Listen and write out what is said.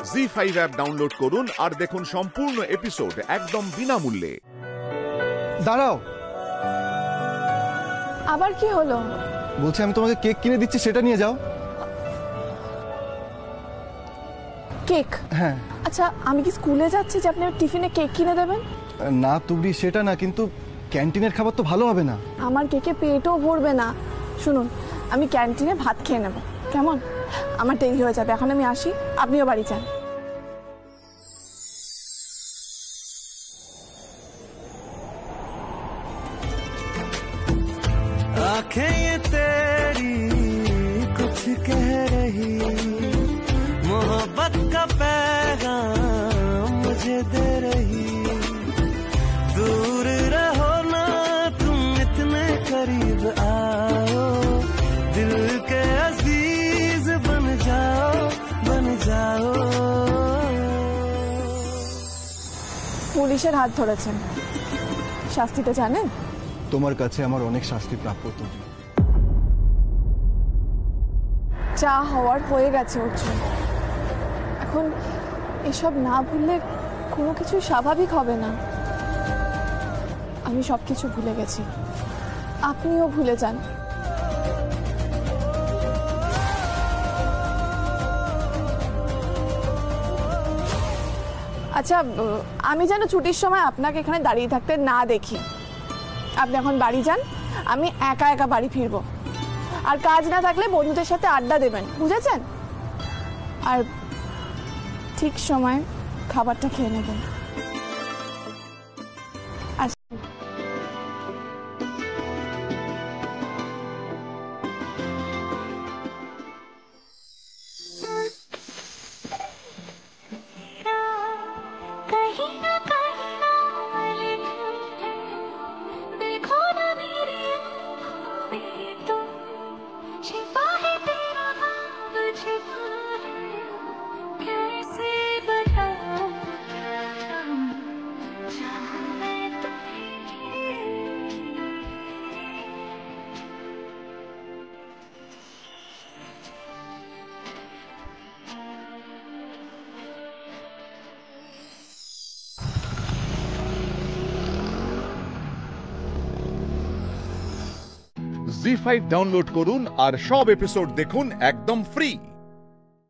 ZEE5 app download করুন আর দেখুন সম্পূর্ণ এপিসোড একদম বিনামূল্যে। দাঁড়াও, আবার কি হলো? বলছি আমি তোমাকে কেক কিনে দিচ্ছি, সেটা নিয়ে যাও। কেক? হ্যাঁ। আচ্ছা, আমি কি স্কুলে যাচ্ছি যে আপনি টিফিনে কেক কিনে দেবেন? না তুবড়ি, সেটা না, কিন্তু ক্যান্টিনের খাবার তো ভালো হবে না। আমার কেকে পেটও ভরবে না। শুনুন, আমি ক্যান্টিনে ভাত খেয়ে নেব, কেমন? আমার দেরি হয়ে যাবে, এখন আমি আসি, আপনিও বাড়ি যান। आँखें ये तेरी कुछ कह रही, मोहब्बत का पैगाम मुझे दे रही। दूर रहो ना तुम, इतने करीब आओ, दिल के अजीज बन जाओ, बन जाओ। পুলিশের হাত ধরেছেন, শাস্তিটা জানেন? তোমার কাছে আমার অনেক শাস্তি প্রাপ্য। তুমি যা হওয়ার হয়ে গেছে অর্জুন, এখন এসব না ভুললে কোনো কিছুই স্বাভাবিক হবে না। আমি সবকিছু ভুলে গেছি, আপনিও ভুলে যান। আচ্ছা, আমি যেন ছুটির সময় আপনাকে এখানে দাঁড়িয়ে থাকতে না দেখি। আপনি এখন বাড়ি যান, আমি একা একা বাড়ি ফিরবো। আর কাজ না থাকলে বন্ধুদের সাথে আড্ডা দেবেন, বুঝেছেন? আর ঠিক সময় খাবারটা খেয়ে নেবেন। জি5 ডাউনলোড করুন আর সব এপিসোড দেখুন একদম ফ্রি।